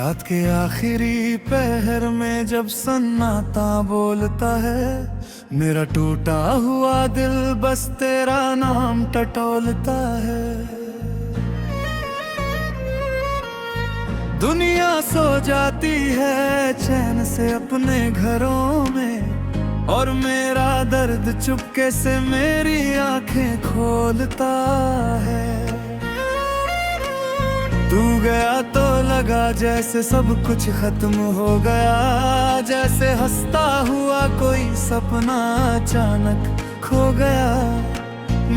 रात के आखिरी पहर में जब सन्नाटा बोलता है, मेरा टूटा हुआ दिल बस तेरा नाम टटोलता है। दुनिया सो जाती है चैन से अपने घरों में, और मेरा दर्द चुपके से मेरी आंखें खोलता है। तू गया तो लगा जैसे सब कुछ खत्म हो गया, जैसे हंसता हुआ कोई सपना अचानक खो गया।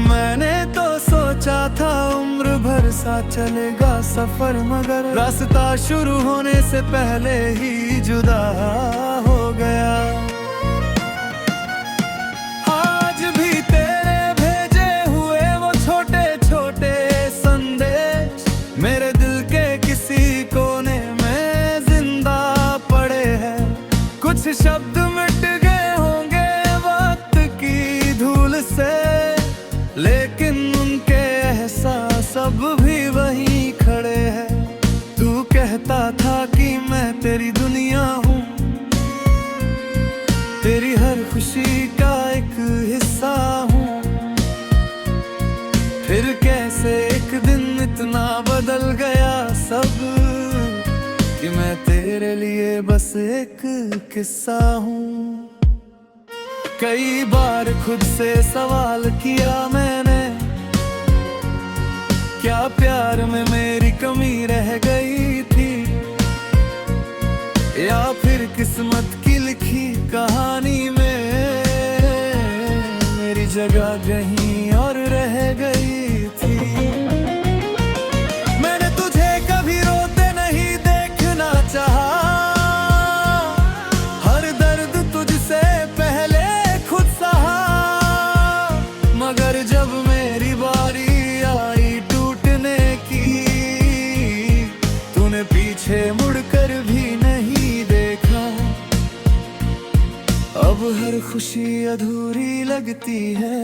मैंने तो सोचा था उम्र भर साथ चलेगा सफर, मगर रास्ता शुरू होने से पहले ही जुदा हो गया। आज भी तेरे भेजे हुए वो छोटे छोटे संदेश मेरे दिल के किसी कोने में जिंदा पड़े हैं। कुछ शब्द मिट गए होंगे वक्त की धूल से, लेकिन उनके एहसास अब भी वहीं खड़े हैं। तू कहता था कि मैं तेरी दुनिया हूँ, तेरी हर खुशी का एक हिस्सा हूँ। फिर कैसे एक दिन इतना बदल गया सब, कि मैं तेरे लिए बस एक किस्सा हूँ। कई बार खुद से सवाल किया मैंने, क्या प्यार में मेरी कमी रह गई थी, या फिर किस्मत की लिखी कहानी में मेरी जगह कहीं और रह गई थी। मैंने तुझे कभी रोते नहीं देखना चाहा, हर दर्द तुझसे पहले खुद सहा। मगर जब मेरी बारी आई टूटने की, तूने पीछे मुड़कर भी नहीं देखा। अब हर खुशी अधूरी लगती है,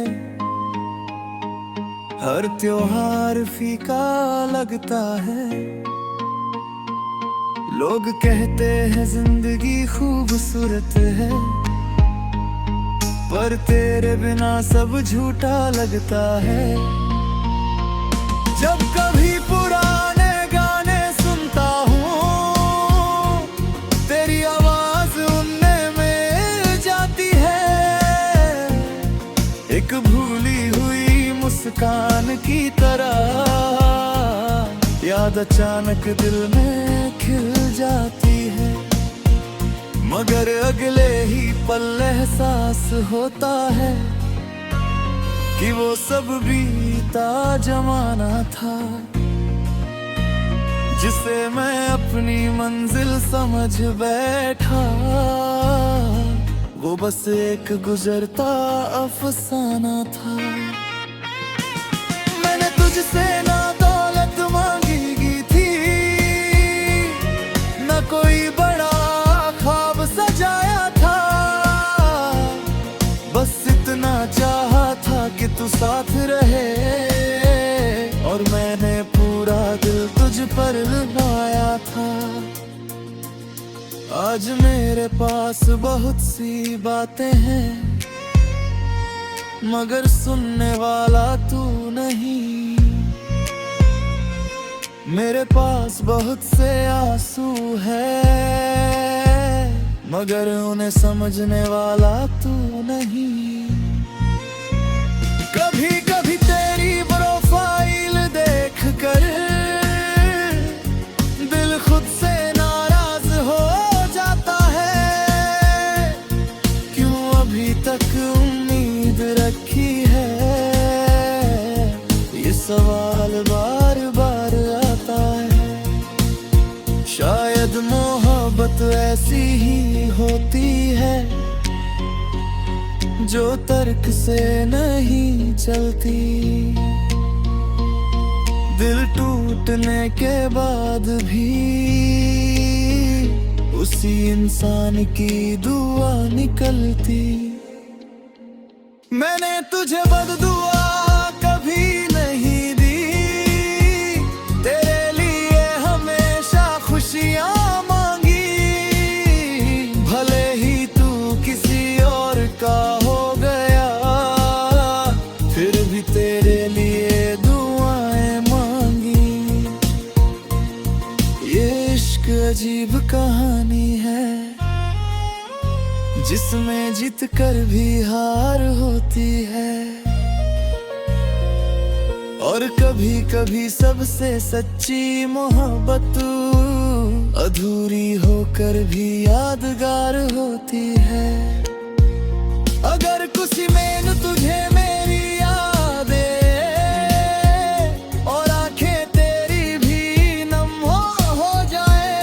हर त्योहार फीका लगता है। लोग कहते हैं जिंदगी खूबसूरत है, पर तेरे बिना सब झूठा लगता है। जब कभी पुराने गाने सुनता हूँ, तेरी आवाज उनमें मिल जाती है। एक भूली हुई मुस्कान की तरह याद अचानक दिल में खिल जाती है। मगर अगले ही पल एहसास होता है कि वो सब बीता जमाना था, जिसे मैं अपनी मंजिल समझ बैठा। वो बस एक गुजरता अफसाना था। मैंने तुझसे ना दौलत मांगी थी, ना कोई बड़ा ख्वाब सजाया था। बस इतना चाहा था कि तू साथ रहे, और मैंने पूरा दिल तुझ पर लगाया था। आज मेरे पास बहुत सी बातें हैं, मगर सुनने वाला तू नहीं। मेरे पास बहुत से आंसू है, मगर उन्हें समझने वाला तू नहीं। कभी कभी तेरी प्रोफाइल देखकर दिल खुद से नाराज हो जाता है। क्यों अभी तक उम्मीद रखी है, ये सवाल बार बार आता है। शायद मोहब्बत ऐसी ही होती है, जो तर्क से नहीं चलती। दिल टूटने के बाद भी उसी इंसान की दुआ निकलती। मैंने तुझे बददुआ कभी नहीं दी, तेरे लिए हमेशा खुशियां जिसमें जीत कर भी हार होती है, और कभी कभी सबसे सच्ची मोहब्बत अधूरी होकर भी यादगार होती है। अगर कुछ में न तुझे मेरी यादें और आंखें तेरी भी नम हो जाए,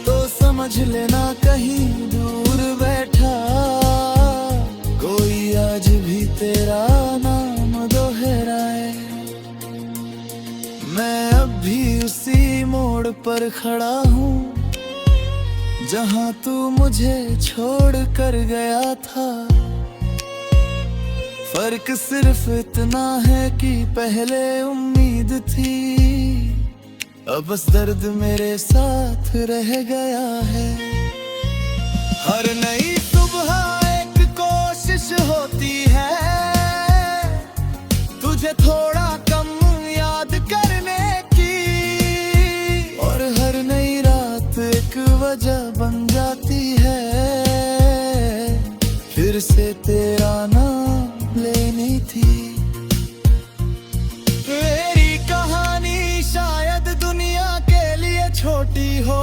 तो समझ लेना कहीं दूर बैठा कोई आज भी तेरा नाम दोहराए। मैं अब भी उसी मोड़ पर खड़ा हूँ जहाँ तू मुझे छोड़ कर गया था। फर्क सिर्फ इतना है कि पहले उम्मीद थी, अब बस दर्द मेरे साथ रह गया है। हर नई सुबह एक कोशिश होती है तुझे थोड़ा कम याद करने की, और हर नई रात एक वजह बन जाती है फिर से तेरा नाम लेनी थी। मेरी कहानी शायद दुनिया के लिए छोटी हो,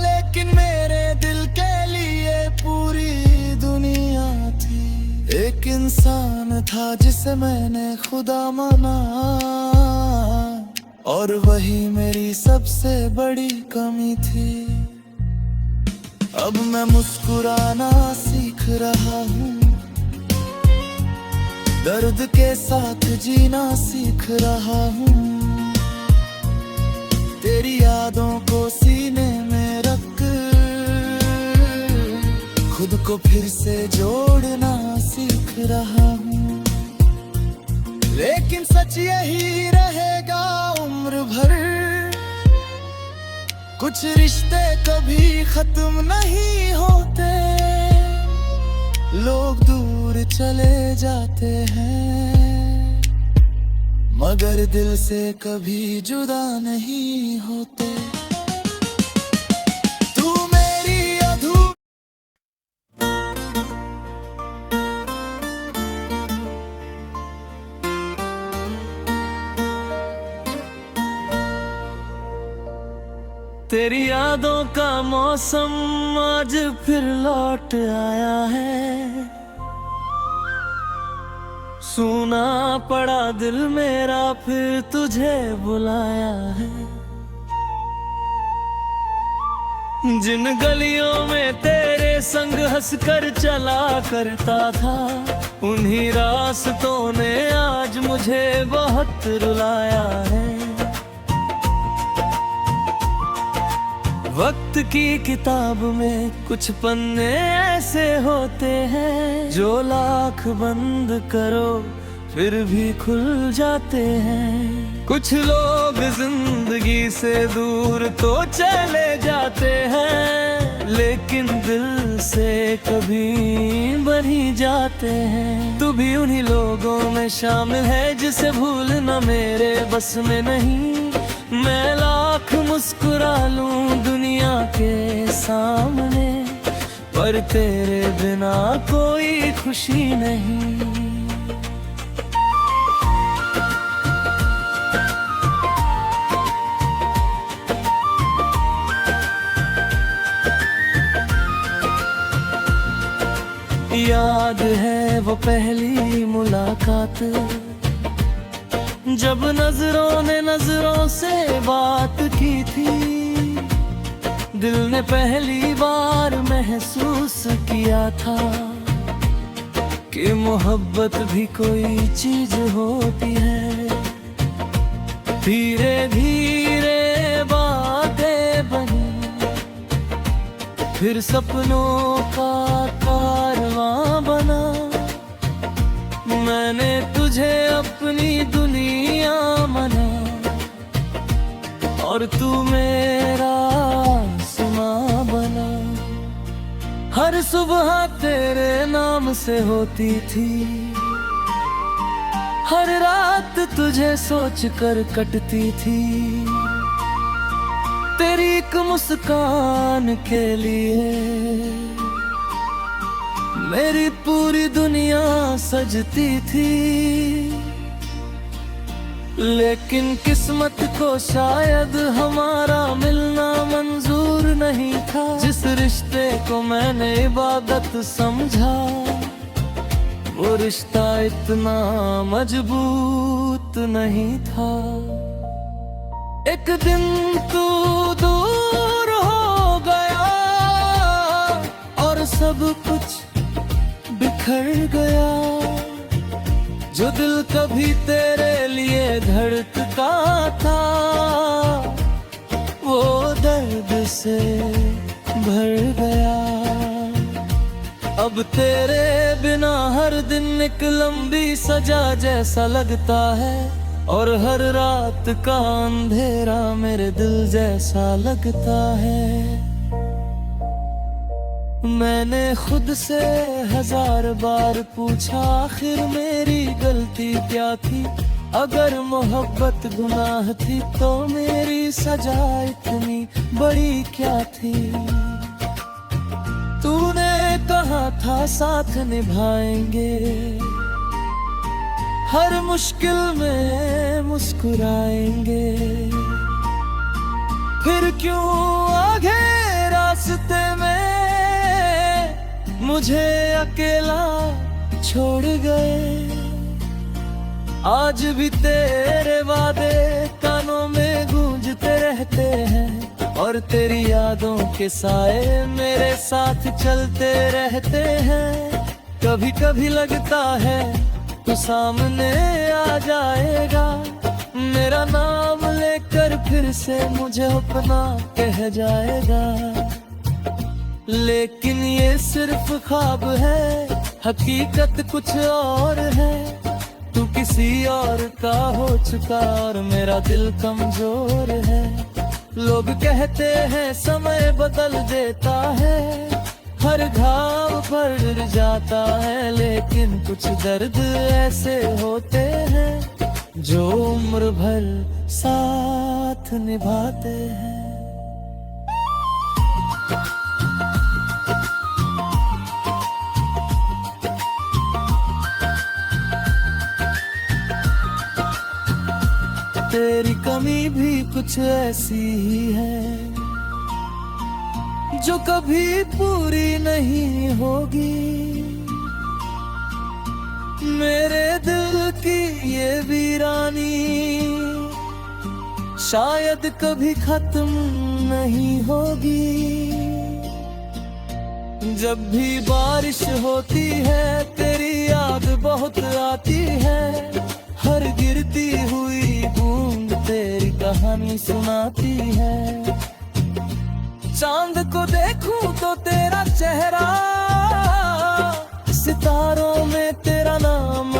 लेकिन मेरे दिल के लिए पूरी दुनिया थी। एक इंसान था जिसे मैंने खुदा माना, और वही मेरी सबसे बड़ी कमी थी। अब मैं मुस्कुराना सीख रहा हूँ, दर्द के साथ जीना सीख रहा हूँ। तेरी यादों को सीने में रख खुद को फिर से जोड़ना सीख रहा हूँ। लेकिन सच यही रहेगा उम्र भर, कुछ रिश्ते कभी खत्म नहीं होते। लोग दूर चले जाते हैं मगर दिल से कभी जुदा नहीं होते। तू मेरी तेरी यादों का मौसम आज फिर लौट आया है। सूना पड़ा दिल मेरा फिर तुझे बुलाया है। जिन गलियों में तेरे संग हंसकर चला करता था, उन्हीं रास्तों ने आज मुझे बहुत रुलाया है। वक्त की किताब में कुछ पन्ने ऐसे होते हैं जो लाख बंद करो फिर भी खुल जाते हैं। कुछ लोग जिंदगी से दूर तो चले जाते हैं, लेकिन दिल से कभी बन ही जाते हैं। तू भी उन्हीं लोगों में शामिल है जिसे भूलना मेरे बस में नहीं। मैं लाख मुस्कुरा लूं दुनिया के सामने, पर तेरे बिना कोई खुशी नहीं। याद है वो पहली मुलाकात, जब नजरों ने नजरों से बात की थी। दिल ने पहली बार महसूस किया था कि मोहब्बत भी कोई चीज होती है। धीरे धीरे बातें बनी, फिर सपनों का कारवां बना। मैंने तुझे अपनी दुनिया माना, और तू मेरा आसमां बना। हर सुबह तेरे नाम से होती थी, हर रात तुझे सोच कर कटती थी। तेरी एक मुस्कान के लिए दुनिया सजती थी, लेकिन किस्मत को शायद हमारा मिलना मंजूर नहीं था। जिस रिश्ते को मैंने इबादत समझा, वो रिश्ता इतना मजबूत नहीं था। एक दिन तू दूर हो गया और सब कुछ बिखर गया। जो दिल कभी तेरे लिए धड़कता था, वो दर्द से भर गया। अब तेरे बिना हर दिन एक लंबी सजा जैसा लगता है, और हर रात का अंधेरा मेरे दिल जैसा लगता है। मैंने खुद से 1000 बार पूछा, आखिर मेरी गलती क्या थी? अगर मोहब्बत गुनाह थी तो मेरी सजा इतनी बड़ी क्या थी? तूने कहा था साथ निभाएंगे, हर मुश्किल में मुस्कुराएंगे। फिर क्यों आगे रास्ते में मुझे अकेला छोड़ गए? आज भी तेरे वादे कानों में गूंजते रहते हैं, और तेरी यादों के साए मेरे साथ चलते रहते हैं। कभी कभी लगता है तू सामने आ जाएगा, मेरा नाम लेकर फिर से मुझे अपना कह जाएगा। लेकिन ये सिर्फ ख्वाब है, हकीकत कुछ और है। तू किसी और का हो चुका और मेरा दिल कमजोर है। लोग कहते हैं समय बदल देता है, हर घाव पर जाता है, लेकिन कुछ दर्द ऐसे होते हैं जो उम्र भर साथ निभाते हैं। तेरी कमी भी कुछ ऐसी ही है जो कभी पूरी नहीं होगी। मेरे दिल की ये वीरानी शायद कभी खत्म नहीं होगी। जब भी बारिश होती है तेरी याद बहुत आती है, हर गिरती हुई बूंद तेरी कहानी सुनाती है। चांद को देखूं तो तेरा चेहरा, सितारों में तेरा नाम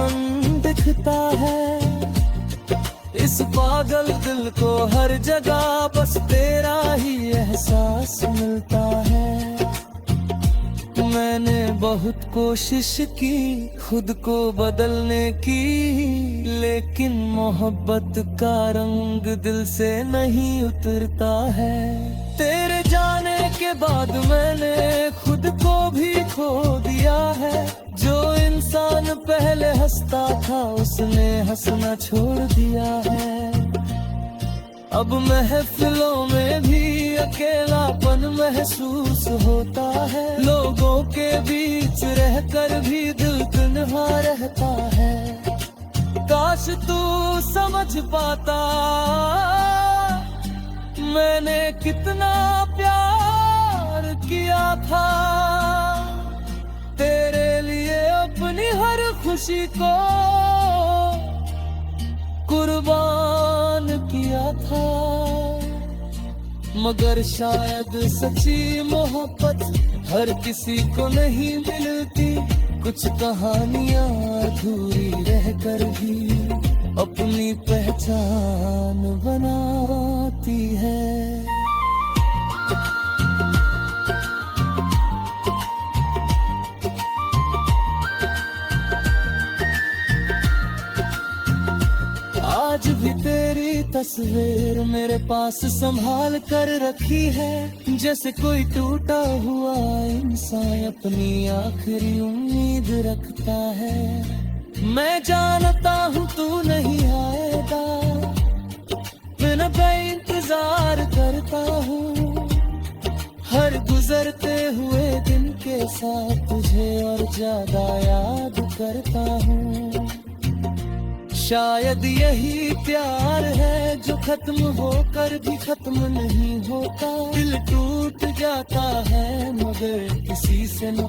दिखता है। इस पागल दिल को हर जगह बस तेरा ही एहसास मिलता है। मैंने बहुत कोशिश की खुद को बदलने की, लेकिन मोहब्बत का रंग दिल से नहीं उतरता है। तेरे जाने के बाद मैंने खुद को भी खो दिया है। जो इंसान पहले हंसता था उसने हंसना छोड़ दिया है। अब महफिलों में भी अकेलापन महसूस होता है। लोगों के बीच रहकर भी दिल तन्हा रहता है। काश तू समझ पाता मैंने कितना प्यार किया था। तेरे लिए अपनी हर खुशी को कुर्बान किया था। मगर शायद सच्ची मोहब्बत हर किसी को नहीं मिलती। कुछ कहानियां अधूरी रहकर भी अपनी पहचान बनाती है। आज भी तेरी तस्वीर मेरे पास संभाल कर रखी है। जैसे कोई टूटा हुआ इंसान अपनी आखिरी उम्मीद रखता है। मैं जानता हूँ तू नहीं आएगा, मैं बेइंतजार करता हूँ। हर गुजरते हुए दिन के साथ तुझे और ज्यादा याद करता हूँ। शायद यही प्यार है जो खत्म होकर भी खत्म नहीं होता। दिल टूट जाता है मगर किसी से न